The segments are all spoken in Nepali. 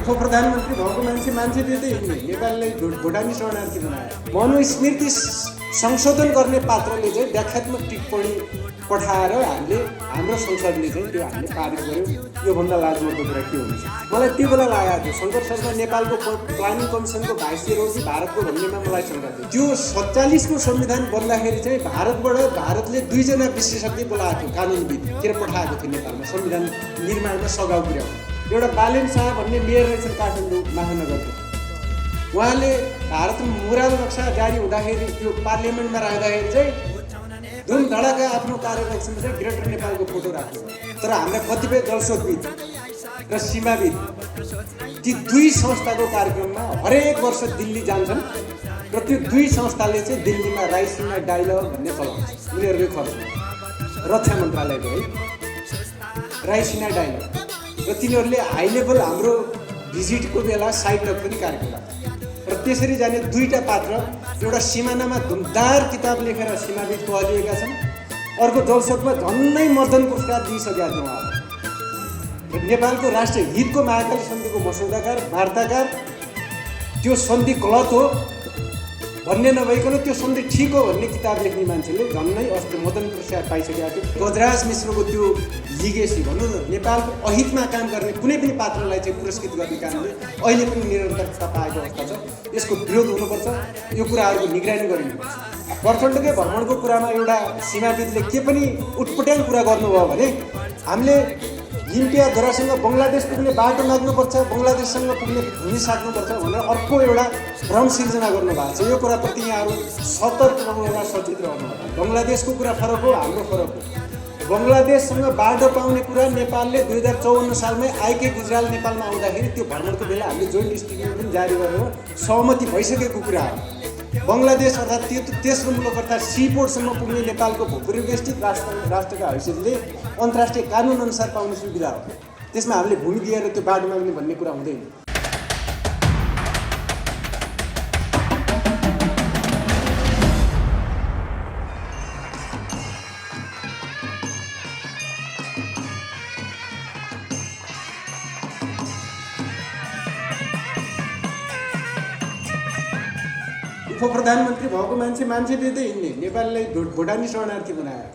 उप प्रधानमन्त्री भएको मान्छे त्यो हिँड्ने नेपाललाई भुटानी शरणार्थी बनायो। मनुस्मृति संशोधन गर्ने पात्रले चाहिँ व्याख्यात्मक टिप्पणी पठाएर हाम्रो संसदले चाहिँ त्यो हामीले पारित गर्यो। योभन्दा लाजमर्दो कुरा के हुन्छ? मलाई त्यो बेला लागेको थियो शङ्कर शर्मा नेपालको प्लानिङ कमिसनको भाइस चेयर हो कि भारतको भन्नेमा मलाई शङ्का थियो। त्यो 47को संविधान बन्दाखेरि चाहिँ भारतले 2 जना विशेषज्ञ बोलाएको थियो, कानुनविद के पठाएको थियो नेपालमा संविधान निर्माणमा सघाउ पुर्याउनु। एउटा बालेन शाह भन्ने मेयर रहेछन् काठमाडौँ महानगरको, उहाँले भारतमा मुराल नक्सा जारी हुँदाखेरि त्यो पार्लियामेन्टमा राख्दाखेरि चाहिँ धुमधडाका आफ्नो कार्यकक्षमा चाहिँ ग्रेटर नेपालको फोटो राख्यो। तर हाम्रा कतिपय जलस्रोतविद र सीमाविद ती 2 संस्थाको कार्यक्रममा हरेक वर्ष दिल्ली जान्छन् र त्यो 2 संस्थाले चाहिँ दिल्लीमा राइसिना डायलग भन्ने चलाउँछ। उनीहरूकै खर्च रक्षा मन्त्रालयको है राइसिना डायलग, र तिनीहरूले हाई लेभल हाम्रो भिजिटको बेला साइटअप पनि कार्यक्रम राख्छ। र त्यसरी जाने 2टा पात्र, एउटा सिमानामा धुमधार किताब लेखेर सीमाविद कहलिएका छन्, अर्को जलस्रोतमा झन्नै मर्दन पुरस्कार दिइसकेका छन् उहाँले। नेपालको राष्ट्रिय हितको महाकाली सन्धिको मसौदाकार वार्ताकार, त्यो सन्धि गलत हो भन्ने नभइकन त्यो सन्धि ठिक हो भन्ने किताब लेख्ने मान्छेले झन्नै अस्ति मदन पुरस्कार पाइसकेका थियो। गजराज मिश्रको त्यो लिगेसी भनौँ न, नेपालको अहितमा काम गर्ने कुनै पनि पात्रलाई चाहिँ पुरस्कृत गर्ने कारणले अहिले पनि निरन्तरता पाएको अवस्था छ। यसको विरोध हुनुपर्छ, यो कुराहरूको निगरानी गरिनुपर्छ। प्रचण्डकै भ्रमणको कुरामा एउटा सीमाविदले के पनि उटपट्याङ कुरा गर्नुभयो भने हामीले लिम्पिया धरासँग बङ्गलादेश पुग्ने बाटो लाग्नुपर्छ, बङ्गलादेशसँग पुग्ने भूमि साट्नुपर्छ भनेर अर्को एउटा भ्रम सिर्जना गर्नुभएको छ। यो कुराप्रति यहाँहरू सतर्क रहनुहोला, सचेत रहनुहोला। बङ्गलादेशको कुरा फरक हो, हाम्रो फरक हो। बङ्गलादेशसँग बाटो पाउने कुरा नेपालले 2054 सालमै आइके गुजराल नेपालमा आउँदाखेरि त्यो भ्रमणको बेला हामीले जोइन्ट स्टेटमेन्ट पनि जारी गरेर सहमति भइसकेको कुरा हो। बङ्गलादेश अर्थात् तेस्रो मुलुक अर्थात् सीपोर्टसम्म पुग्ने नेपालको भूपरिवेष्टित राष्ट्रका हैसियतले अन्तर्राष्ट्रिय कानुन अनुसार पाउने सुविधा हो। त्यसमा हामीले भूमि दिएर त्यो बाटो माग्ने भन्ने कुरा हुँदैन। उप प्रधानमन्त्री भएको मान्छे दिँदै हिँड्ने नेपाललाई भुटानी शरणार्थी बनायो।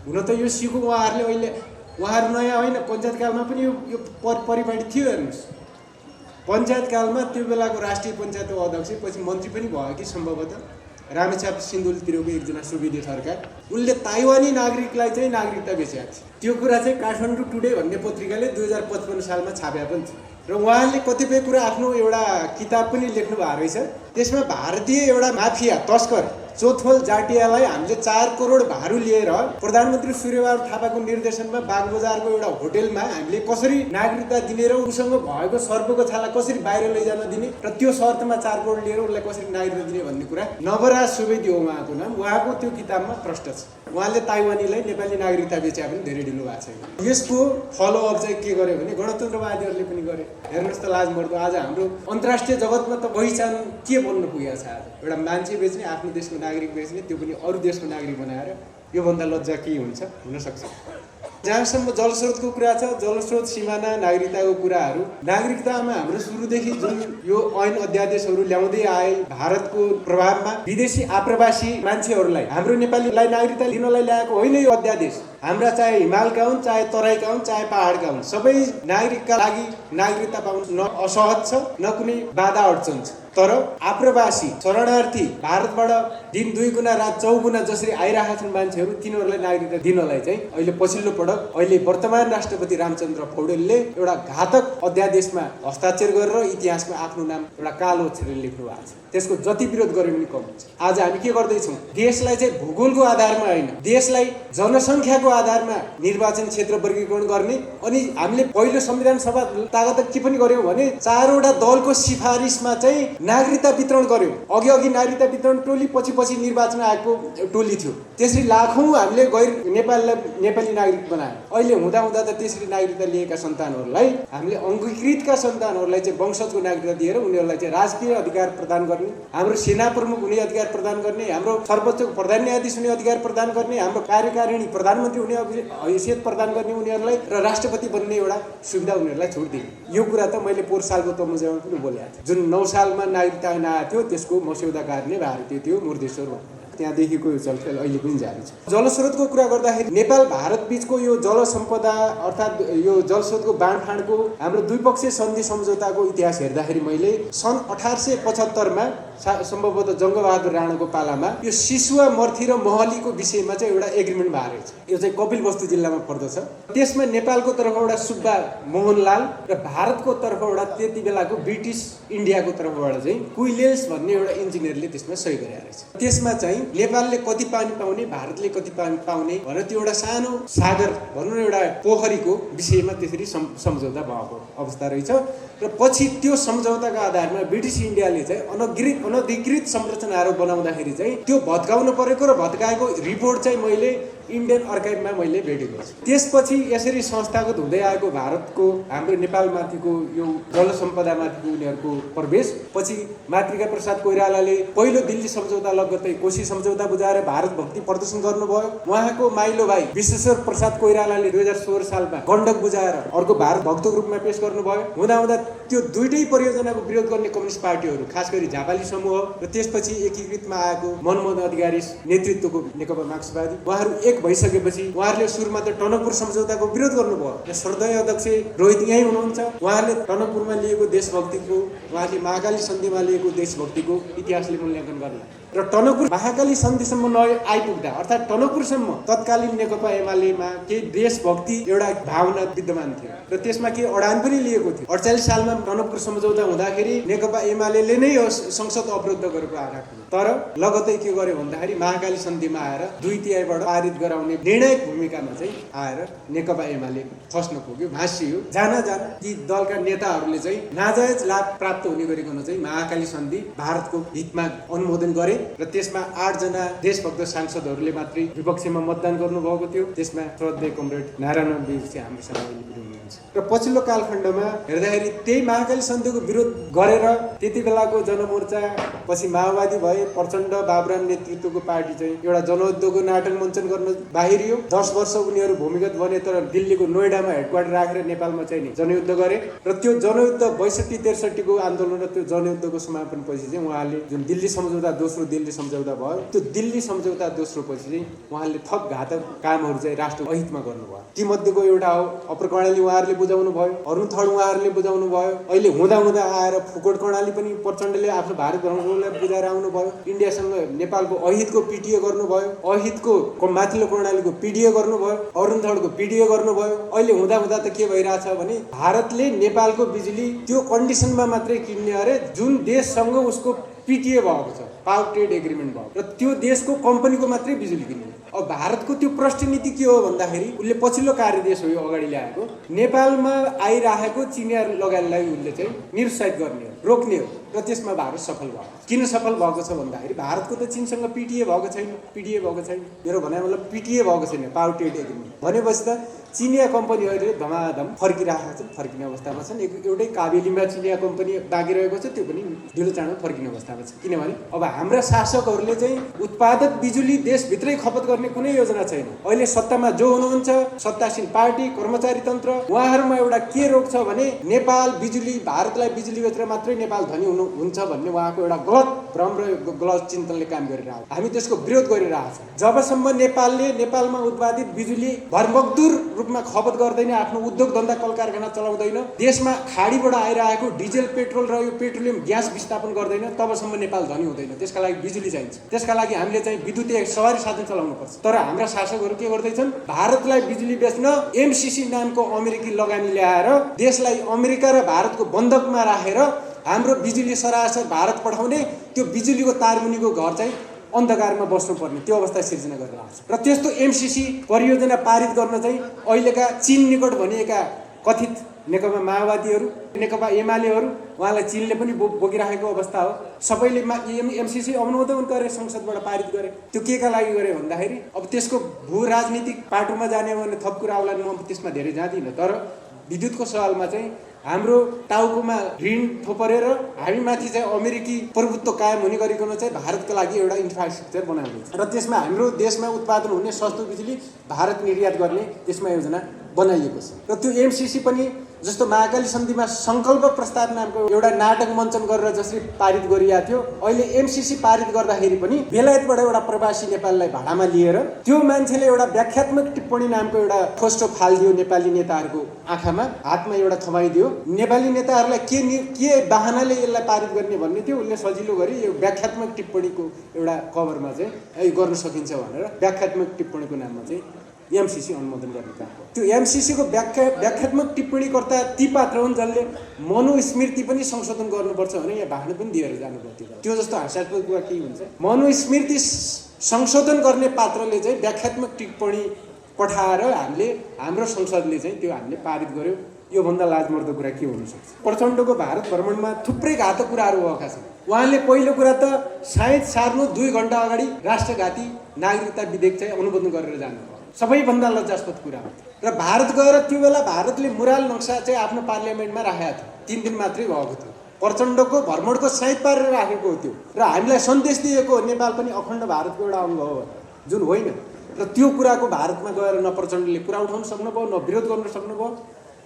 हुन त यो सिको उहाँहरू नयाँ होइन, पञ्चायतकालमा पनि यो परिपाटी थियो। हेर्नुहोस्, पञ्चायतकालमा त्यो बेलाको राष्ट्रिय पञ्चायतको अध्यक्ष पछि मन्त्री पनि भयो कि सम्भवतः रामेछाप सिन्धुलीतिरको एकजना सुविदे सरकार, उनले ताइवानी नागरिकलाई चाहिँ नागरिकता बेचेको थियो। त्यो कुरा चाहिँ काठमाडौँ टुडे भन्ने पत्रिकाले 2055 सालमा छाप्या पनि थियो। र उहाँले कतिपय कुरा आफ्नो एउटा किताब पनि लेख्नु भएको रहेछ। त्यसमा भारतीय एउटा माफिया तस्कर चोथोल जाटियालाई हामीले 4 करोड भारू लिएर प्रधानमन्त्री सूर्यबहादुर थापाको निर्देशनमा बागबजारको एउटा होटेलमा हामीले कसरी नागरिकता दिने र उसँग भएको सर्पको छाला कसरी बाहिर लैजान दिने र त्यो शर्तमा 4 करोड लिएर उसलाई कसरी नागरिकता दिने भन्ने कुरा नवराज सुवेदी हो उहाँको नाम। उहाँको त्यो किताबमा प्रष्ट छ। उहाँले ताइवानीलाई नेपाली नागरिकता बेचे पनि धेरै ढिलो भएको छैन। यसको फलोअप चाहिँ के गर्यो भने गणतन्त्रवादीहरूले पनि गरे। हेर्नुहोस् त लाजमर्दो, आज हाम्रो अन्तर्राष्ट्रिय जगतमा त पहिचान के बन्न पुगेको छ। आज एउटा मान्छे बेच्ने, आफ्नो देशको नागरिक बेच्ने, त्यो पनि अरू देशको नागरिक बनाएर, योभन्दा लज्जा के हुनसक्छ? जहाँसम्म जलस्रोतको कुरा छ, जलस्रोत, सिमाना, नागरिकताको कुराहरू, नागरिकतामा हाम्रो सुरुदेखि जुन यो ऐन अध्यादेशहरू ल्याउँदै आए भारतको प्रभावमा विदेशी आप्रवासी मान्छेहरूलाई हाम्रो नेपालीलाई नागरिकता लिनलाई ल्याएको होइन यो अध्यादेश। हाम्रा चाहे हिमालका हुन्, चाहे तराईका हुन्, चाहे पहाडका हुन्, सबै नागरिकका लागि नागरिकता पाउन न असहज छ न कुनै बाधा अड्चन छ। तर आप्रवासी शरणार्थी भारतबाट दिन 2 गुणा रात 4 गुणा जसरी आइरहेका छन् मान्छेहरू, तिनीहरूलाई नागरिकता दिनलाई चाहिँ अहिले पछिल्लो पटक अहिले वर्तमान राष्ट्रपति रामचन्द्र पौडेलले एउटा घातक अध्यादेशमा हस्ताक्षर गरेर इतिहासमा आफ्नो नाम एउटा कालो अक्षरले लेख्नु भएको छ। त्यसको जति विरोध गरे पनि कम हुन्छ। आज हामी के गर्दैछौँ? देशलाई चाहिँ भूगोलको आधारमा होइन, देशलाई जनसङ्ख्याको आधारमा निर्वाचन क्षेत्र वर्गीकरण गर्ने। अनि हामीले पहिलो संविधान सभा तागत के पनि गर्यौँ भने 4वटा दलको सिफारिसमा चाहिँ नागरिकता वितरण गर्यौँ। अघि नागरिकता वितरण टोली, पछि निर्वाचन आयोगको टोली थियो। त्यसरी लाखौँ हामीले गैर नेपाली नागरिक बनायौँ। अहिले हुँदा त त्यसरी नागरिकता लिएका सन्तानहरूलाई हामीले अङ्गीकृतका सन्तानहरूलाई चाहिँ वंशजको नागरिकता दिएर उनीहरूलाई चाहिँ राजकीय अधिकार प्रदान गर्ने, हाम्रो सेना प्रमुख हुने अधिकार प्रदान गर्ने, हाम्रो सर्वोच्च प्रधान न्यायाधीश हुने अधिकार प्रदान गर्ने, हाम्रो कार्यकारिणी प्रधानमन्त्री हुने हैसियत प्रदान गर्ने उनीहरूलाई र राष्ट्रपति बन्ने एउटा सुविधा उनीहरूलाई छुट दिने। यो कुरा त मैले पोहोर सालको तमुजामा पनि बोलेको थिएँ। जुन 9 सालमा नागरिकता ऐन आएको थियो त्यसको मस्यौदा कार्य भारतीय थियो, मुर्देश्वर भन्ने। त्यहाँदेखिको यो चलखेल अहिले पनि जारी छ। जलस्रोतको कुरा गर्दाखेरि नेपाल भारत बीचको यो जल सम्पदा अर्थात् यो जलस्रोतको बाँडफाँडको हाम्रो द्विपक्षीय सन्धि सम्झौताको इतिहास हेर्दाखेरि मैले सन् 1875 मा सम्भवतः जङ्गबहादुर राणाको पालामा यो सिसुवा, मर्थी र महलीको विषयमा चाहिँ एउटा एग्रिमेन्ट भएको छ। यो चाहिँ कपिलवस्तु जिल्लामा पर्दछ। त्यसमा नेपालको तर्फबाट सुब्बा मोहनलाल र भारतको तर्फबाट त्यति बेलाको ब्रिटिस इन्डियाको तर्फबाट चाहिँ क्विलेल्स भन्ने एउटा इन्जिनियरले त्यसमा सही गरेको रहेछ। त्यसमा चाहिँ नेपालले कति पानी पाउने, भारतले कति पानी पाउने भनेर त्यो एउटा सानो सागर भनौँ न एउटा पोखरीको विषयमा त्यसरी सम्झौता भएको अवस्था रहेछ। र पछि त्यो सम्झौताको आधारमा ब्रिटिस इन्डियाले चाहिँ अनधिकृत संरचनाहरू बनाउँदाखेरि चाहिँ त्यो भत्काउनु परेको र भत्काएको रिपोर्ट चाहिँ मैले इन्डियन आर्काइभमा मैले भेटेको छु। त्यसपछि यसरी संस्थागत हुँदै आएको भारतको हाम्रो नेपालमाथिको यो जल सम्पदामाथिको उनीहरूको प्रवेश पछि मातृका प्रसाद कोइरालाले पहिलो दिल्ली सम्झौता लगत्तै कोशी सम्झौता बुझाएर भारत भक्ति प्रदर्शन गर्नुभयो। उहाँको माइलो भाइ विश्वेश्वर प्रसाद कोइरालाले 2016 सालमा गण्डक बुझाएर अर्को भारत भक्तको रूपमा पेश गर्नुभयो। हुँदाहुँदा त्यो दुईटै परियोजनाको विरोध गर्ने कम्युनिस्ट पार्टीहरू खास गरी झापाली समूह र त्यसपछि एकीकृतमा आएको मनमोहन अधिकारी नेतृत्वको नेकपा मार्क्सवादी उहाँहरू एक भइसकेपछि उहाँहरूले सुरुमा त टनकपुर सम्झौताको विरोध गर्नुभयो। श्रद्धेय अध्यक्ष रोहित यहीँ हुनुहुन्छ। उहाँले टनकपुरमा लिएको देशभक्तिको, उहाँले महाकाली सन्धिमा लिएको देशभक्तिको इतिहासले मूल्याङ्कन गर्ला र टनकपुर महाकाली सन्धिसम्म आइपुग्दा अर्थात् टनकपुरसम्म तत्कालीन नेकपा एमालेमा केही देशभक्ति एउटा भावना विद्यमान थियो र त्यसमा केही अडान पनि लिएको थियो। 48 सालमा टनकपुर सम्झौता हुँदाखेरि नेकपा एमाले नै यो संसद अवरुद्ध गरेको आरोप थियो। तर लगत्तै के गर्यो भन्दाखेरि महाकाली सन्धिमा आएर 2/3 पारित गराउने निर्णायक भूमिकामा चाहिँ आएर नेकपा एमाले फस्न पुग्यो, भाँसियो। जान ती दलका नेताहरूले चाहिँ नाजायज लाभ प्राप्त हुने गरिकन चाहिँ महाकाली सन्धि भारतको हितमा अनुमोदन गरे र त्यसमा 8 जना देशभक्त सांसदहरूले मात्रै विपक्षमा मतदान गर्नुभएको थियो। त्यसमा श्रद्धेय कमरेड नारायण विरसी हाम्रो सभापति हुनुहुन्छ। र पछिल्लो कालखण्डमा हेर्दाखेरि त्यही महाकाली सन्धिको विरोध गरेर त्यति बेलाको जनमोर्चा पछि माओवादी भए, प्रचण्ड बाबुराम नेतृत्वको पार्टी चाहिँ एउटा जनयुद्धको नाटक मञ्चन गर्न बाहिरियो। 10 वर्ष उनीहरू भूमिगत बने तर दिल्लीको नोएडामा हेडक्वार्टर राखेर नेपालमा चाहिँ जनयुद्ध गरे र त्यो जनयुद्ध 62-63 को आन्दोलन र त्यो जनयुद्धको समापनपछि चाहिँ उहाँले जुन दिल्ली सम्झौता दोस्रो दिल्ली सम्झौता भयो, त्यो दिल्ली सम्झौता दोस्रो पछि चाहिँ उहाँले थप घातक कामहरू चाहिँ राष्ट्रको अहितमा गर्नुभयो। ती मध्येको एउटा हो अप्पर कर्णाली उहाँहरूले बुझाउनु भयो, अरुण थड उहाँहरूले बुझाउनु भयो। अहिले हुँदा आएर फुकोट कर्णाली पनि प्रचण्डले आफ्नो भारत भ्रमणलाई बुझाएर आउनुभयो। इन्डियासँग नेपालको अहितको पिटिए गर्नुभयो, अहितको माथिल्लो कर्णालीको पिडिए गर्नुभयो, अरुण थडको पिडिए गर्नुभयो। अहिले हुँदा त के भइरहेछ भने भारतले नेपालको बिजुली त्यो कन्डिसनमा मात्रै किन्ने अरे जुन देशसँग उसको पिटिए भएको छ, पावर ट्रेड एग्रिमेन्ट भयो र त्यो देशको कम्पनीको मात्रै बिजुली किन्ने। अब भारतको त्यो प्रष्ट नीति के हो भन्दाखेरि उसले पछिल्लो कार्यदेश हो यो अगाडि ल्याएको नेपालमा आइरहेको चिनिया लगानीलाई उसले चाहिँ निरुत्साहित गर्ने हो, रोक्ने हो र त्यसमा भारत सफल भयो। किन सफल भएको छ भन्दाखेरि भारतको त चीनसँग पिटिए भएको छैन। मेरो भनाइ मतलब पिटिए भएको छैन, पावर ट्रेड एग्रिमेन्ट भनेपछि त चिनिया कम्पनीहरूले धमाधम फर्किरहेका छन्, फर्किने अवस्थामा छन्। एउटै काबेलीमा चिनिया कम्पनी बाँकी रहेको छ, त्यो पनि ढिलो चाँडो फर्किने अवस्थामा छ। किनभने अब हाम्रा शासकहरूले चाहिँ उत्पादक बिजुली देशभित्रै खपत गर्ने कुनै योजना छैन। अहिले सत्तामा जो हुनुहुन्छ सत्तासीन पार्टी, कर्मचारी तन्त्र, उहाँहरूमा एउटा के रोग छ भने नेपाल बिजुली, भारतलाई बिजुली बेचेर मात्रै नेपाल धनी हुन्छ भन्ने उहाँको एउटा गलत भ्रम र गलत चिन्तनले काम गरिरहेको। हामी त्यसको विरोध गरिरहेको छौँ। जबसम्म नेपालले नेपालमा उत्पादित बिजुली भरमग्दुर रूपमा खपत गर्दैन, आफ्नो उद्योग धन्दा कल कारखाना चलाउँदैन, देशमा खाडीबाट आइरहेको डिजेल पेट्रोल र यो पेट्रोलियम ग्यास विस्थापन गर्दैन, तबसम्म नेपाल धनी हुँदैन। त्यसका लागि बिजुली चाहिन्छ। त्यसका लागि हामीले चाहिँ विद्युतीय सवारी साधन चलाउनु पर्छ। तर हाम्रा शासकहरू के गर्दैछन्? भारतलाई बिजुली बेच्न एमसिसी नामको अमेरिकी लगानी ल्याएर देशलाई अमेरिका र भारतको बन्धकमा राखेर हाम्रो बिजुली सरासर भारत पठाउने, त्यो बिजुलीको तारमुनिको घर चाहिँ अन्धकारमा बस्नुपर्ने त्यो अवस्था सिर्जना गरिरहेको छ। र त्यस्तो एमसिसी परियोजना पारित गर्न चाहिँ अहिलेका चीन निकट भनिएका कथित नेकपा माओवादीहरू, नेकपा एमालेहरू, उहाँलाई चीनले पनि बोकिराखेको अवस्था हो। सबैले एमसिसी अनुमोदन गरे, संसदबाट पारित गरे। त्यो के का लागि गरे भन्दाखेरि अब त्यसको भू राजनीतिक पाटोमा जाने भने थप कुरा आउला, म त्यसमा धेरै जाँदिनँ। तर विद्युतको सवालमा चाहिँ हाम्रो टाउकोमा ऋण थोपरेर हामीमाथि चाहिँ अमेरिकी प्रभुत्व कायम हुने गरिकन चाहिँ भारतको लागि एउटा इन्फ्रास्ट्रक्चर बनाउने र त्यसमा हाम्रो देशमा उत्पादन हुने सस्तो बिजुली भारत निर्यात गर्ने त्यसमा योजना बनाइएको छ। र त्यो एमसिसी पनि जस्तो महाकाली सन्धिमा सङ्कल्प प्रस्ताव नामको एउटा नाटक मञ्चन गरेर जसरी पारित गरिएको थियो, अहिले एमसिसी पारित गर्दाखेरि पनि बेलायतबाट एउटा प्रवासी नेपाललाई भाडामा लिएर त्यो मान्छेले एउटा व्याख्यात्मक टिप्पणी नामको एउटा खोस्टो फालिदियो नेपाली नेताहरूको आँखामा, हातमा एउटा थमाइदियो। नेपाली नेताहरूलाई के बहानाले यसलाई पारित गर्ने भन्ने थियो, उसले सजिलो गरी यो व्याख्यात्मक टिप्पणीको एउटा कभरमा चाहिँ गर्न सकिन्छ भनेर व्याख्यात्मक टिप्पणीको नाममा चाहिँ एमसिसी अनुमोदन गर्ने काम हो। त्यो एमसिसीको व्याख्यात्मक टिप्पणीकर्ता ती पात्र हुन् जसले मनुस्मृति पनि संशोधन गर्नुपर्छ भने यहाँ भाषण पनि दिएर जानुपर्थ्यो। त्यो जस्तो हास्यास्पद कुरा के हुन्छ, मनुस्मृति संशोधन गर्ने पात्रले चाहिँ व्याख्यात्मक टिप्पणी पठाएर हाम्रो संसदले चाहिँ त्यो हामीले पारित गर्यो। योभन्दा लाजमर्दो कुरा के हुनसक्छ। प्रचण्डको भारत भ्रमणमा थुप्रै घातक कुराहरू भएका छन्। उहाँले पहिलो कुरा त सायद सार्नु 2 घण्टा अगाडि राष्ट्रघाती नागरिकता विधेयक चाहिँ अनुमोदन गरेर जानुभयो। सबैभन्दा लज्जास्पद कुरा हो। र भारत गएर त्यो बेला भारतले मुराल नक्सा चाहिँ आफ्नो पार्लियामेन्टमा राखेको थियो, 3 दिन मात्रै भएको थियो। प्रचण्डको भ्रमणको साइत पारेर राखेको थियो र हामीलाई सन्देश दिएको नेपाल पनि अखण्ड भारतको एउटा अङ्ग हो, जुन होइन। र त्यो कुराको भारतमा गएर न प्रचण्डले कुरा उठाउन सक्नुभयो, न विरोध गर्न सक्नुभयो,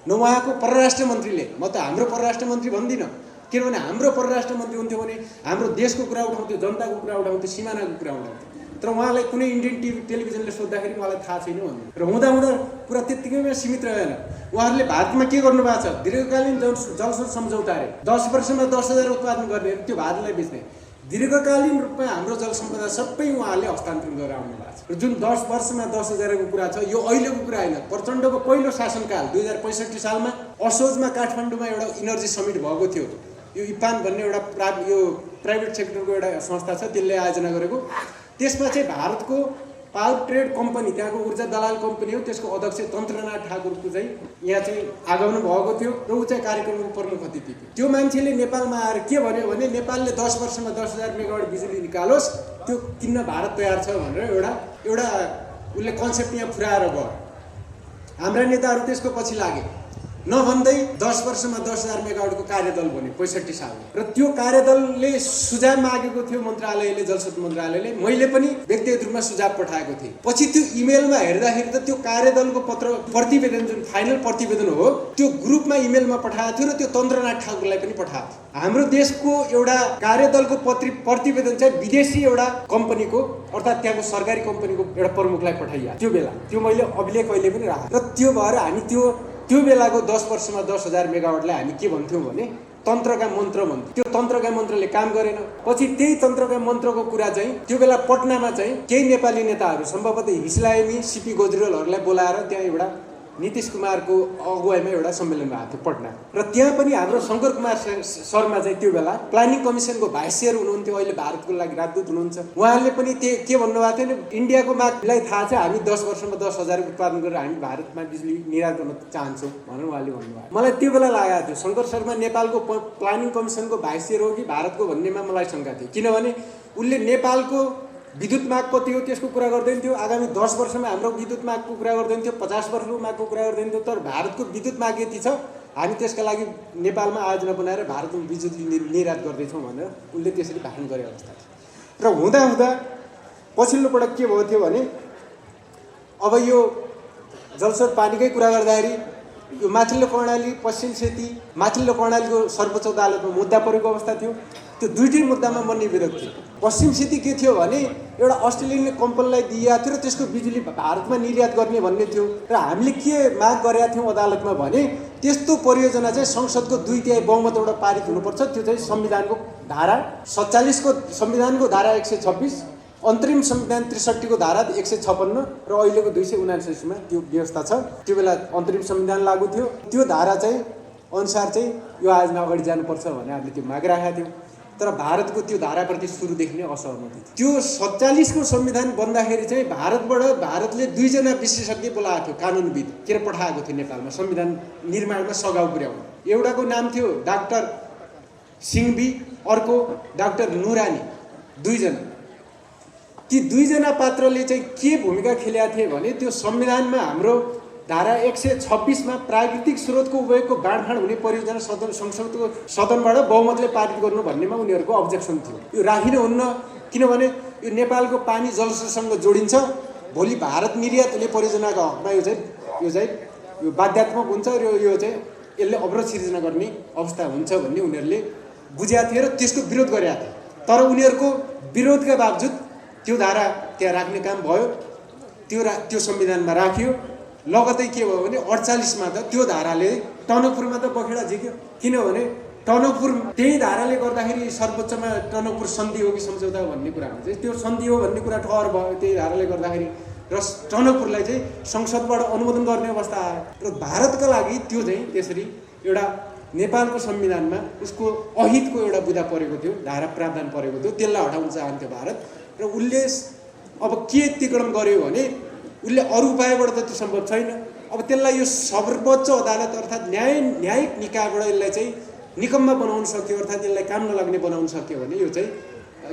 न उहाँको परराष्ट्र मन्त्रीले। म त हाम्रो परराष्ट्र मन्त्री भन्दिनँ, किनभने हाम्रो परराष्ट्र मन्त्री हुन्थ्यो भने हाम्रो देशको कुरा उठाउँथ्यो, जनताको कुरा उठाउँथ्यो, सिमानाको कुरा उठाउँथ्यो। तर उहाँलाई कुनै इन्डियन टेलिभिजनले सोद्धाखेरि उहाँलाई थाहा छैन भन्नु र हुँदा कुरा त्यत्तिकैमा सीमित रहेन। उहाँहरूले भारतमा के गर्नुभएको छ, दीर्घकालीन जलस्रोत सम्झौता अरे 10 वर्षमा 10,000 उत्पादन गर्ने, त्यो भारतलाई बेच्ने। दीर्घकालीन रूपमा हाम्रो जल सम्पदा सबै उहाँहरूले हस्तान्तरण गरेर आउनु भएको छ। र जुन 10 वर्षमा 10,000 को कुरा छ, यो अहिलेको कुरा होइन। प्रचण्डको पहिलो शासनकाल 2065 सालमा असोजमा काठमाडौँमा एउटा इनर्जी समिट भएको थियो। यो इपान भन्ने एउटा यो प्राइभेट सेक्टरको एउटा संस्था छ, त्यसले आयोजना गरेको। त्यसमा चाहिँ भारतको पावर ट्रेड कम्पनी, त्यहाँको ऊर्जा दलाल कम्पनी हो, त्यसको अध्यक्ष तन्त्रनाथ ठाकुरको चाहिँ यहाँ चाहिँ आगमन भएको थियो र ऊ चाहिँ कार्यक्रमको प्रमुख अतिथि थियो। त्यो मान्छेले नेपालमा आएर के भन्यो भने नेपालले 10 वर्षमा 10,000 मेगावाट बिजुली निकालोस्, त्यो किन्न भारत तयार छ भनेर एउटा उसले कन्सेप्ट यहाँ फुराएर गयो। हाम्रा नेताहरू त्यसको पछि लागे, नभन्दै 10 वर्षमा 10,000 मेगावाटको कार्यदल बन्यो 65 सालमा। र त्यो कार्यदलले सुझाव मागेको थियो मन्त्रालयले, जलस्रोत मन्त्रालयले। मैले पनि व्यक्तिगत रूपमा सुझाव पठाएको थिएँ। पछि त्यो इमेलमा हेर्दाखेरि त त्यो कार्यदलको प्रतिवेदन, जुन फाइनल प्रतिवेदन हो, त्यो ग्रुपमा इमेलमा पठाएको थियो र त्यो तन्त्रनाथ ठाकुरलाई पनि पठाएको थियो। हाम्रो देशको एउटा कार्यदलको प्रतिवेदन चाहिँ विदेशी एउटा कम्पनीको, अर्थात् त्यहाँको सरकारी कम्पनीको एउटा प्रमुखलाई पठाइयो त्यो बेला। त्यो मैले अभिलेख अहिले पनि राखेँ। र त्यो भएर हामी त्यो बेलाको 10 वर्षमा 10,000 मेगावाटलाई हामी के भन्थ्यौँ भने तन्त्रका मन्त्र भन्थ्यौँ। त्यो तन्त्रका मन्त्रले काम गरेन। पछि त्यही तन्त्रका मन्त्रको कुरा चाहिँ त्यो बेला पटनामा चाहिँ केही नेपाली नेताहरू, सम्भवतः हिस्लायमी, सिपी गजरेलहरूलाई बोलाएर त्यहाँ एउटा नीतिश कुमारको अगुवाईमा एउटा सम्मेलन भएको थियो पटना। र त्यहाँ पनि हाम्रो शङ्कर कुमार शर्मा चाहिँ त्यो बेला प्लानिङ कमिसनको भाइस चेयर हुनुहुन्थ्यो, अहिले भारतको लागि राजदूत हुनुहुन्छ। उहाँले पनि के भन्नुभएको थियो भने इन्डियाको मागलाई थाहा छ, हामी 10 वर्षमा 10,000 उत्पादन गरेर हामी भारतमा बिजुली निर्यात गर्न चाहन्छौँ भनेर उहाँले भन्नुभयो। मलाई त्यो बेला लागेको थियो शङ्कर शर्मा नेपालको प्लानिङ कमिसनको भाइस चेयर हो कि भारतको भन्नेमा मलाई शङ्का थियो। किनभने उसले नेपालको विद्युत माग कति हो त्यसको कुरा गर्दैन थियो, आगामी 10 वर्षमा हाम्रो विद्युत मागको कुरा गर्दैन थियो, 50 वर्षको मागको कुरा गर्दैन थियो। तर भारतको विद्युत माग यति छ, हामी त्यसका लागि नेपालमा आयोजना बनाएर भारतमा बिजुली निर्यात गर्दैछौँ भनेर उसले त्यसरी भाषण गरे अवस्था थियो। र हुँदा पछिल्लो पटक के भएको थियो भने अब यो जलस्रोत पानीकै कुरा गर्दाखेरि यो माथिल्लो कर्णाली, पश्चिम सेती, माथिल्लो कर्णालीको सर्वोच्च अदालतमा मुद्दा परेको अवस्था थियो। त्यो दुईटै मुद्दामा म निवेदक थिएँ। पश्चिम सेती के थियो भने एउटा अस्ट्रेलियन कम्पनीलाई दिएको थियो र त्यसको बिजुली भारतमा निर्यात गर्ने भन्ने थियो। र हामीले के माग गरेका थियौँ अदालतमा भने त्यस्तो परियोजना चाहिँ संसदको 2/3 बहुमतबाट पारित हुनुपर्छ। त्यो चाहिँ संविधानको धारा 47 को संविधानको धारा 126, अन्तरिम संविधान 63 को धारा 156 र अहिलेको 279 मा त्यो व्यवस्था छ। त्यो बेला अन्तरिम संविधान लागू थियो। त्यो धारा चाहिँ अनुसार चाहिँ यो आयोजना अगाडि जानुपर्छ भने हामीले त्यो माग राखेका थियौँ। तर भारतको त्यो धाराप्रति सुरुदेखि नै असहमति थियो। त्यो 47 को संविधान बन्दाखेरि चाहिँ भारतले 2 जना विशेषज्ञ बोलाएको थियो, कानुनविद के पठाएको थियो नेपालमा संविधान निर्माणमा सघाउ पुर्याउन। एउटाको नाम थियो डाक्टर सिंघवी, अर्को डाक्टर नुरानी, 2 जना। ती 2 जना पात्रले चाहिँ के भूमिका खेलेका थिए भने त्यो संविधानमा हाम्रो धारा 126 मा प्राकृतिक स्रोतको उपयोगको बाँडफाँड हुने परियोजना संसदको सदनबाट बहुमतले पारित गर्नु भन्नेमा उनीहरूको अब्जेक्सन थियो। यो राखिनु हुन्न, किनभने यो नेपालको पानी जलस्रोतसँग जोडिन्छ। भोलि भारत निर्यात हुने परियोजनाको हकमा यो चाहिँ बाध्यात्मक हुन्छ र यो चाहिँ यसले अवरोध सिर्जना गर्ने अवस्था हुन्छ भन्ने उनीहरूले बुझेका थिए र त्यसको विरोध गरेका थिए। तर उनीहरूको विरोधका बावजुद त्यो धारा त्यहाँ राख्ने काम भयो, त्यो संविधानमा राखियो। लगतै के भयो भने 48 मा त त्यो धाराले टनकपुरमा त बखेडा झिक्यो, किनभने टनकपुर त्यही धाराले गर्दाखेरि सर्वोच्चमा टनकपुर सन्धि हो कि सम्झौता हो भन्ने कुरा हुन्छ। त्यो सन्धि हो भन्ने कुरा ठहर भयो त्यही धाराले गर्दाखेरि, र टनकपुरलाई चाहिँ संसदबाट अनुमोदन गर्ने अवस्था आयो। र भारतका लागि त्यो चाहिँ त्यसरी एउटा नेपालको संविधानमा उसको अहितको एउटा बुदा परेको थियो, धारा प्रावधान परेको थियो, त्यसलाई हटाउन चाहन्थ्यो भारत। र उसले अब के अतिक्रमण गर्यो भने उसले अरू उपायबाट त त्यो सम्भव छैन। अब त्यसलाई यो सर्वोच्च अदालत अर्थात् न्यायिक निकायबाट यसलाई चाहिँ निकम्मा बनाउन सक्यो, अर्थात् यसलाई काम नलाग्ने बनाउन सक्यो भने यो चाहिँ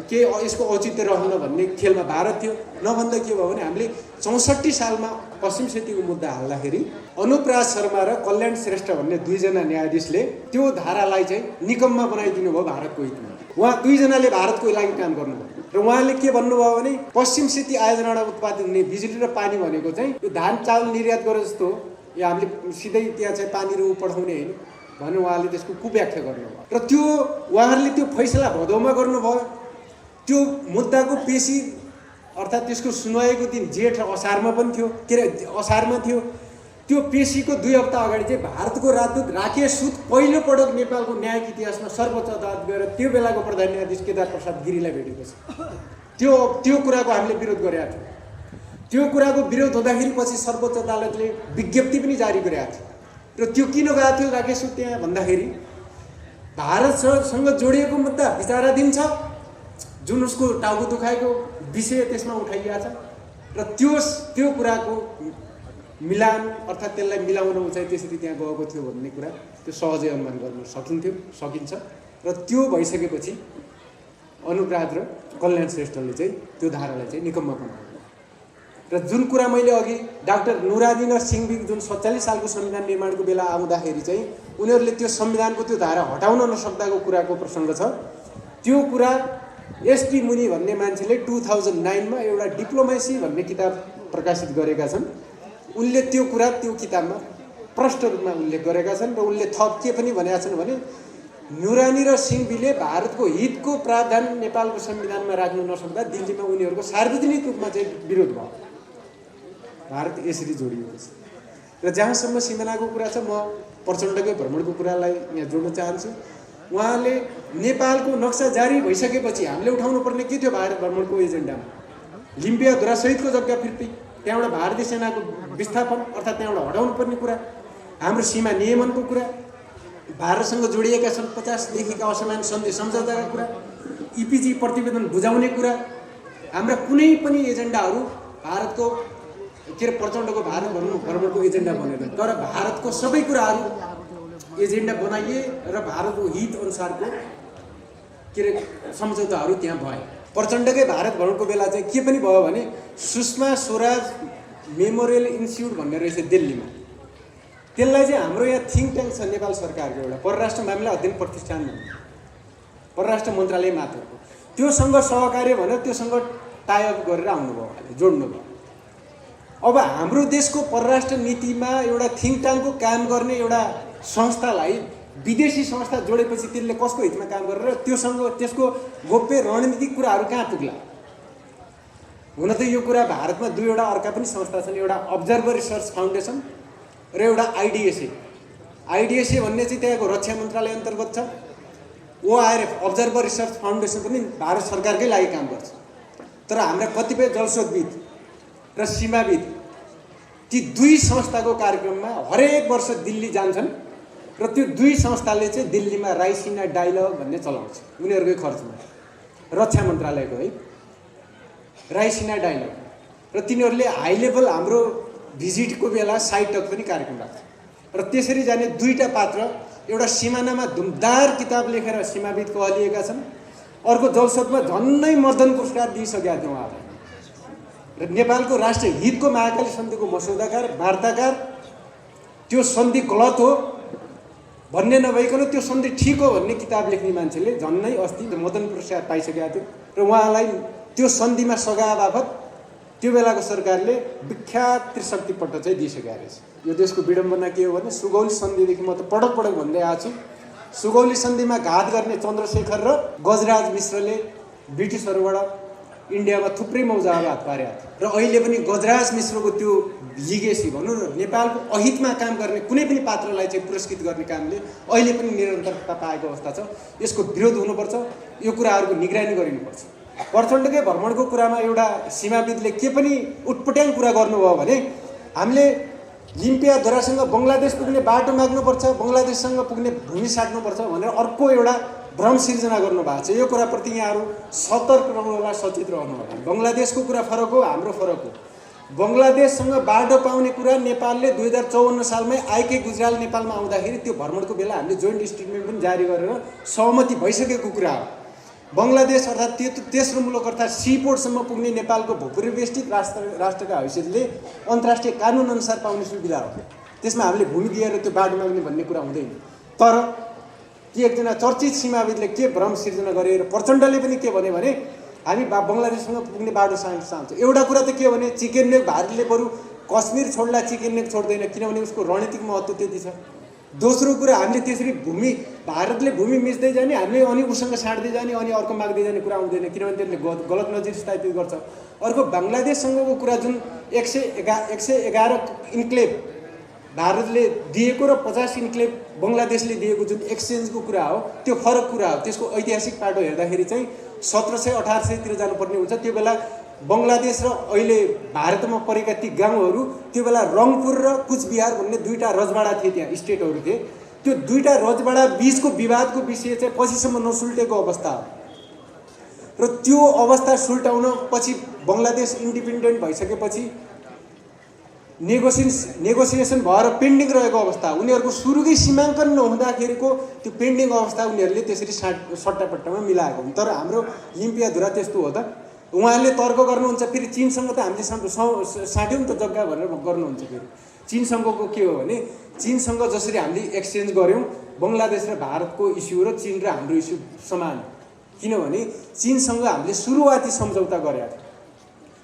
के यसको औचित्य रहन्न भन्ने खेलमा भारत थियो। नभन्दा के भयो भने हामीले 64 सालमा पश्चिम सेतीको मुद्दा हाल्दाखेरि अनुप राज शर्मा र कल्याण श्रेष्ठ भन्ने दुईजना न्यायाधीशले त्यो धारालाई चाहिँ निकम्मा बनाइदिनु भयो भारतको हितमा। उहाँ दुईजनाले भारतको लागि काम गर्नुभयो र उहाँले के भन्नुभयो भने पश्चिम सेती आयोजनाबाट उत्पादन हुने बिजुली र पानी भनेको चाहिँ यो धान चामल निर्यात गरे जस्तो हो, या हामीले सिधै त्यहाँ चाहिँ पानीहरू पठाउने होइन भने उहाँले त्यसको कुव्याख्या गर्नुभयो। र त्यो उहाँहरूले त्यो फैसला भदौमा गर्नुभयो। त्यो मुद्दाको पेशी अर्थात् त्यसको सुनवाईको दिन जेठ र असारमा पनि थियो, असारमा थियो। त्यो पेशीको 2 हप्ता अगाडि चाहिँ भारतको राजदूत राकेश सुद पहिलो पटक नेपालको न्यायिक इतिहासमा सर्वोच्च अदालत गएर त्यो बेलाको प्रधान न्यायाधीश केदार प्रसाद गिरीलाई भेटेको छ। त्यो कुराको हामीले विरोध गरेका थियौँ। त्यो कुराको विरोध हुँदाखेरि पछि सर्वोच्च अदालतले विज्ञप्ति पनि जारी गरेका थियो। र त्यो किन गएको थियो राकेश सुद त्यहाँ भन्दाखेरि भारतसँग जोडिएको मुद्दा विचाराधीन छ, जुन उसको टाउको दुखाएको विषय त्यसमा उठाइएको छ। र त्यो कुराको मिलान अर्थात् त्यसलाई मिलाउन चाहिँ त्यसरी त्यहाँ गएको थियो भन्ने कुरा त्यो सहजै अनुमान गर्न सकिन्छ। र त्यो भइसकेपछि अनुप राज र कल्याण श्रेष्ठले चाहिँ त्यो धारालाई चाहिँ निकम्मा बनायो। र जुन कुरा मैले अघि डाक्टर नुरादिन र सिंहविक जुन 47 सालको संविधान निर्माणको बेला आउँदाखेरि चाहिँ उनीहरूले त्यो संविधानको त्यो धारा हटाउन नसक्दाको कुराको प्रसङ्ग छ। त्यो कुरा एसटी मुनि भन्ने मान्छेले 2009 मा एउटा डिप्लोमेसी भन्ने किताब प्रकाशित गरेका छन्। उनले त्यो कुरा त्यो किताबमा प्रष्ट रूपमा उल्लेख गरेका छन्। र उनले थप के पनि भनेका छन् भने नुरानी र सिंहवीले भारतको हितको प्रावधान नेपालको संविधानमा राख्न नसक्दा दिल्लीमा उनीहरूको सार्वजनिक रूपमा चाहिँ विरोध भयो। भारत यसरी जोडिएको छ। र जहाँसम्म सिमानाको कुरा छ, म प्रचण्डकै भ्रमणको कुरालाई यहाँ जोड्न चाहन्छु। उहाँले नेपालको नक्सा जारी भइसकेपछि हामीले उठाउनु पर्ने के थियो भारत भ्रमणको एजेन्डामा? लिम्पियाधुरा सहितको जग्गा फिर्ती, त्यहाँबाट भारतीय सेनाको विस्थापन अर्थात् त्यहाँबाट हटाउनु पर्ने कुरा, हाम्रो सीमा नियमनको कुरा, भारतसँग जोडिएका सन् 50 देखिका असमान सन्धि सम्झौताका कुरा, इपिजी प्रतिवेदन बुझाउने कुरा, हाम्रा कुनै पनि एजेन्डाहरू भारतको प्रचण्डको भारत भ्रमणको एजेन्डा बनेन। तर भारतको सबै कुराहरू एजेन्डा बनाइए र भारतको हित अनुसारको सम्झौताहरू त्यहाँ भए। प्रचण्डकै भारत भ्रमणको बेला चाहिँ के पनि भयो भने सुषमा स्वराज मेमोरियल इन्स्टिट्युट भन्ने रहेछ दिल्लीमा। त्यसलाई चाहिँ हाम्रो यहाँ थिङ्क ट्याङ्क छ नेपाल सरकारको एउटा परराष्ट्र मामिला अध्ययन प्रतिष्ठान परराष्ट्र मन्त्रालय मात्रको, त्योसँग सहकार्य भनेर त्योसँग टाइअप गरेर आउनुभयो, जोड्नुभयो। अब हाम्रो देशको परराष्ट्र नीतिमा एउटा थिङ्क ट्याङ्कको काम गर्ने एउटा संस्थालाई विदेशी संस्था जोडेपछि त्यसले कसको हितमा काम गरेर त्योसँग त्यसको गोप्य रणनीतिक कुराहरू कहाँ पुग्ला? हुन त यो कुरा भारतमा दुईवटा अर्का पनि संस्था छन्, एउटा अब्जर्भर रिसर्च फाउन्डेसन र एउटा आइडिएसए। आइडिएसए भन्ने चाहिँ त्यहाँको रक्षा मन्त्रालय अन्तर्गत छ। ओआरएफ अब्जर्भर रिसर्च फाउन्डेसन पनि भारत सरकारकै लागि काम गर्छ। तर हाम्रा कतिपय जलस्रोतविद र सीमाविद ती दुई संस्थाको कार्यक्रममा हरेक वर्ष दिल्ली जान्छन् र त्यो दुई संस्थाले चाहिँ दिल्लीमा राइसिना डायलग भन्ने चलाउँछ उनीहरूकै खर्चमा, रक्षा मन्त्रालयको है राइसिना डायलग। र तिनीहरूले हाई लेभल हाम्रो भिजिटको बेला साइड टक पनि कार्यक्रम राख्छ। र त्यसरी जाने दुईटा पात्र, एउटा सिमानामा धुमदार किताब लेखेर सीमाविद कहलिएका छन्, अर्को जलस्रोतमा झन्नै मदन पुरस्कार दिइसकेका थियौँ उहाँलाई। र नेपालको राष्ट्रिय हितको महाकाली सन्धिको मसौदाकार वार्ताकार त्यो सन्धि गलत हो भन्ने नभइकन त्यो सन्धि ठिक हो भन्ने किताब लेख्ने मान्छेले झन्नै अस्ति मदन पुरस्कार पाइसकेका थियो र उहाँलाई त्यो सन्धिमा सघाए बापत त्यो बेलाको सरकारले विख्यात त्रिशक्ति पट्ट चाहिँ दिइसकेका रहेछ। यो देशको विडम्बना के हो भने सुगौली सन्धिदेखि म त पटक पटक भन्दै आएको छु, सुगौली सन्धिमा घात गर्ने चन्द्रशेखर र गजराज मिश्रले ब्रिटिसहरूबाट इन्डियामा थुप्रै मौजाहरू हात पारेका थिए र अहिले पनि गजराज मिश्रको त्यो लिगेसी भनौँ न नेपालको अहितमा काम गर्ने कुनै पनि पात्रलाई चाहिँ पुरस्कृत गर्ने कामले अहिले पनि निरन्तरता पाएको अवस्था छ। यसको विरोध हुनुपर्छ, यो कुराहरूको निगरानी गरिनुपर्छ। प्रचण्डकै भ्रमणको कुरामा एउटा सीमाविदले के पनि उटपट्याङ कुरा गर्नुभयो भने हामीले लिम्पियाधुरासँग बङ्गलादेश पुग्ने बाटो माग्नुपर्छ, बङ्गलादेशसँग पुग्ने भूमि साट्नुपर्छ भनेर अर्को एउटा भ्रम सिर्जना गर्नुभएको छ। यो कुराप्रति यहाँहरू सतर्क रहनु होला, सचेत रहनु होला। बङ्गलादेशको कुरा फरक हो, हाम्रो फरक हो। बङ्गलादेशसँग बाटो पाउने कुरा नेपालले 2054 सालमै आइके गुजराल नेपालमा आउँदाखेरि त्यो भ्रमणको बेला हामीले जोइन्ट स्टेटमेन्ट पनि जारी गरेर सहमति भइसकेको कुरा हो। बङ्गलादेश अर्थात् तेस्रो मुलुक अर्थात् सीपोर्टसम्म पुग्ने नेपालको भूपरिवेष्टित राष्ट्रका हैसियतले अन्तर्राष्ट्रिय कानुन अनुसार पाउने सुविधा हो। त्यसमा हामीले भूमि दिएर त्यो बाटो माग्ने भन्ने कुरा हुँदैन। तर कि एकजना चर्चित सीमाविदले के भ्रम सिर्जना गरे र प्रचण्डले पनि के भने हामी बङ्गलादेशसँग पुग्ने बाटो चाहन्छौँ। एउटा कुरा त के हो भने चिकन नेक भारतले बरु कश्मीर छोड्ला चिकन नेक छोड्दैन, किनभने उसको रणनीतिक महत्त्व त्यति छ। दोस्रो कुरा हामीले त्यसरी भूमि भारतले भूमि मिच्दै जाने, हामीले अनि उसँग साट्दै जाने, अनि अर्को माग्दै जाने कुरा हुँदैन, किनभने त्यसले गलत नजिर स्थापित गर्छ। अर्को बङ्गलादेशसँगको कुरा जुन 111 इन्क्लेभ भारतले दिएको र 50 इन्क्लेभ बङ्गलादेशले दिएको जुन एक्सचेन्जको कुरा हो त्यो फरक कुरा हो। त्यसको ऐतिहासिक पाटो हेर्दाखेरि चाहिँ 1700-1800 तिर जानुपर्ने हुन्छ। त्यो बेला बङ्गलादेश र अहिले भारतमा परेका ती गाउँहरू त्यो बेला रङपुर र कुचबिहार भन्ने दुईटा रजबाडा थिए, त्यहाँ स्टेटहरू थिए। त्यो दुईटा रजबाडा बीचको विवादको विषय चाहिँ पछिसम्म नसुल्टेको अवस्था हो र त्यो अवस्था सुल्टाउन पछि बङ्गलादेश इन्डिपेन्डेन्ट भइसकेपछि नेगोसिएसन भएर पेन्डिङ रहेको अवस्था, उनीहरूको सुरुकै सीमाङ्कन नहुँदाखेरिको त्यो पेन्डिङ अवस्था उनीहरूले त्यसरी सट्टापट्टामा मिलाएको हुन्। तर हाम्रो लिम्पियाधुरा त्यस्तो हो त? उहाँहरूले तर्क गर्नुहुन्छ फेरि चीनसँग त हामीले साट्यौँ नि त जग्गा भनेर गर्नुहुन्छ। फेरि चीनसँगको के हो भने चीनसँग जसरी हामीले एक्सचेन्ज गऱ्यौँ बङ्गलादेश र भारतको इस्यु र चीन र हाम्रो इस्यु समान, किनभने चीनसँग हामीले सुरुवाती सम्झौता गरेका थियौँ।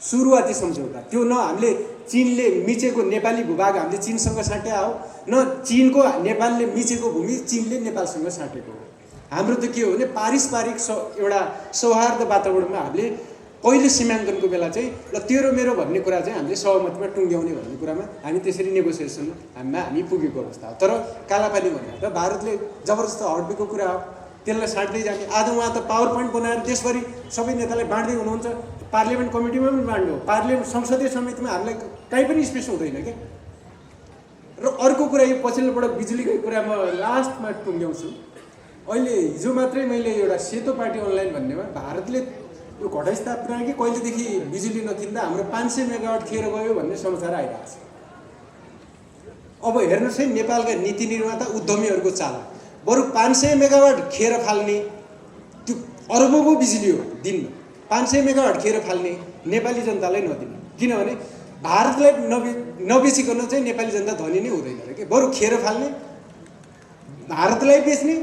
सुरुवाती सम्झौता त्यो न हामीले चीनले मिचेको नेपाली भूभाग हामीले चीनसँग साट्या हो, न चीनको नेपालले मिचेको भूमि चीनले नेपालसँग साटेको हो। हाम्रो त के हो भने पारस्परिक एउटा सौहार्द वातावरणमा हामीले पहिले सीमाङ्कनको बेला चाहिँ ल तेरो मेरो भन्ने कुरा चाहिँ हामीले सहमतिमा टुङ्ग्याउने भन्ने कुरामा हामी त्यसरी नेगोसिएसनमा हामी पुगेको अवस्था हो। तर कालापानी भनेर त भारतले जबरजस्त हड्बीको कुरा हो, त्यसलाई साट्दै जाने। आज उहाँ त पावर पोइन्ट बनाएर देशभरि सबै नेतालाई बाँड्दै हुनुहुन्छ, पार्लियामेन्ट कमिटीमा पनि बाँड्नु, पार्लियामेन्ट संसदीय समितिमा हामीलाई कहीँ पनि स्पेस हुँदैन क्या। र अर्को कुरा यो पछिल्लोपल्ट बिजुलीकै कुरा म लास्टमा टुङ्ग्याउँछु। अहिले हिजो मात्रै मैले एउटा सेतो पार्टी अनलाइन भन्नेमा भारतले यो घटस्थापना कि कहिलेदेखि बिजुली नकिन्दा हाम्रो 500 मेगावाट खेर गयो भन्ने समाचार आइरहेको छ। अब हेर्नुहोस् है, नेपालका नीति निर्माता उद्यमीहरूको चाला बरु 500 मेगावाट खेर फाल्ने, त्यो अरबौँ बिजुली हो दिनमा, 500 मेगावाट खेर फाल्ने नेपाली जनतालाई नदिने, किनभने भारतलाई नबेचिकन चाहिँ नेपाली जनता धनी नै हुँदैन र के, बरु खेर फाल्ने, भारतलाई बेच्ने,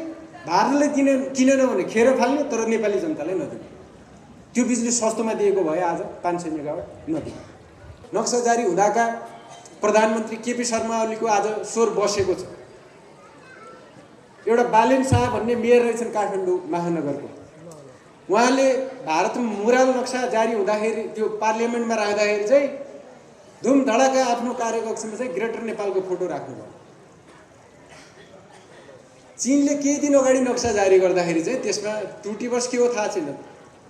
भारतलाई किनेन भने खेर फाल्ने, तर नेपाली जनतालाई नदिने। त्यो बिजुली सस्तोमा दिएको भए आज 500 मेगावाट नदिने। नक्सा जारी हुँदाका प्रधानमन्त्री केपी शर्मा ओलीको आज स्वर बसेको छ। एउटा बालेन शाह भन्ने मेयर रहेछन् काठमाडौँ महानगरको, उहाँले भारतमा मुराल नक्सा जारी हुँदाखेरि त्यो पार्लियामेन्टमा राख्दाखेरि चाहिँ धुमधडाका आफ्नो कार्यकक्षमा चाहिँ ग्रेटर नेपालको फोटो राख्नुभयो। चीनले केही दिन अगाडि नक्सा जारी गर्दाखेरि चाहिँ त्यसमा त्रुटिवश के हो थाहा छैन,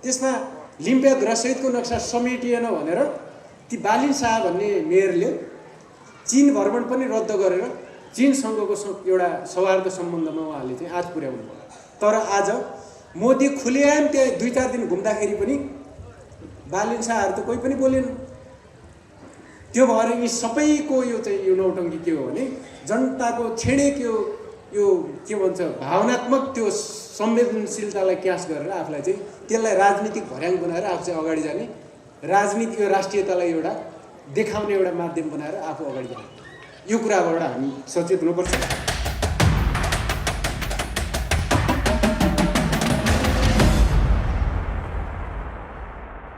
त्यसमा लिम्पियाधुरा सहितको नक्सा समेटिएन भनेर ती बालिन शाह भन्ने मेयरले चीन भ्रमण पनि रद्द गरेर चीनसँगको एउटा सौहार्द सम्बन्धमा उहाँले चाहिँ आज पुर्याउनु भयो। तर आज मोदी खुलेआम त्यहाँ 2-4 दिन घुम्दाखेरि पनि बालिन शाहहरू त कोही पनि बोलेन। त्यो भएर यी सबैको यो चाहिँ यो नौटङ्की के हो भने जनताको छेडेको यो के भन्छ भावनात्मक त्यो संवेदनशीलतालाई क्यास गरेर आफूलाई चाहिँ त्यसलाई राजनीतिक भर्याङ बनाएर आफू चाहिँ अगाडि जाने, राजनीति राष्ट्रियतालाई एउटा देखाउने एउटा माध्यम बनाएर आफू अगाडि जाने। यो कुराबाट हामी सचेत हुनुपर्छ।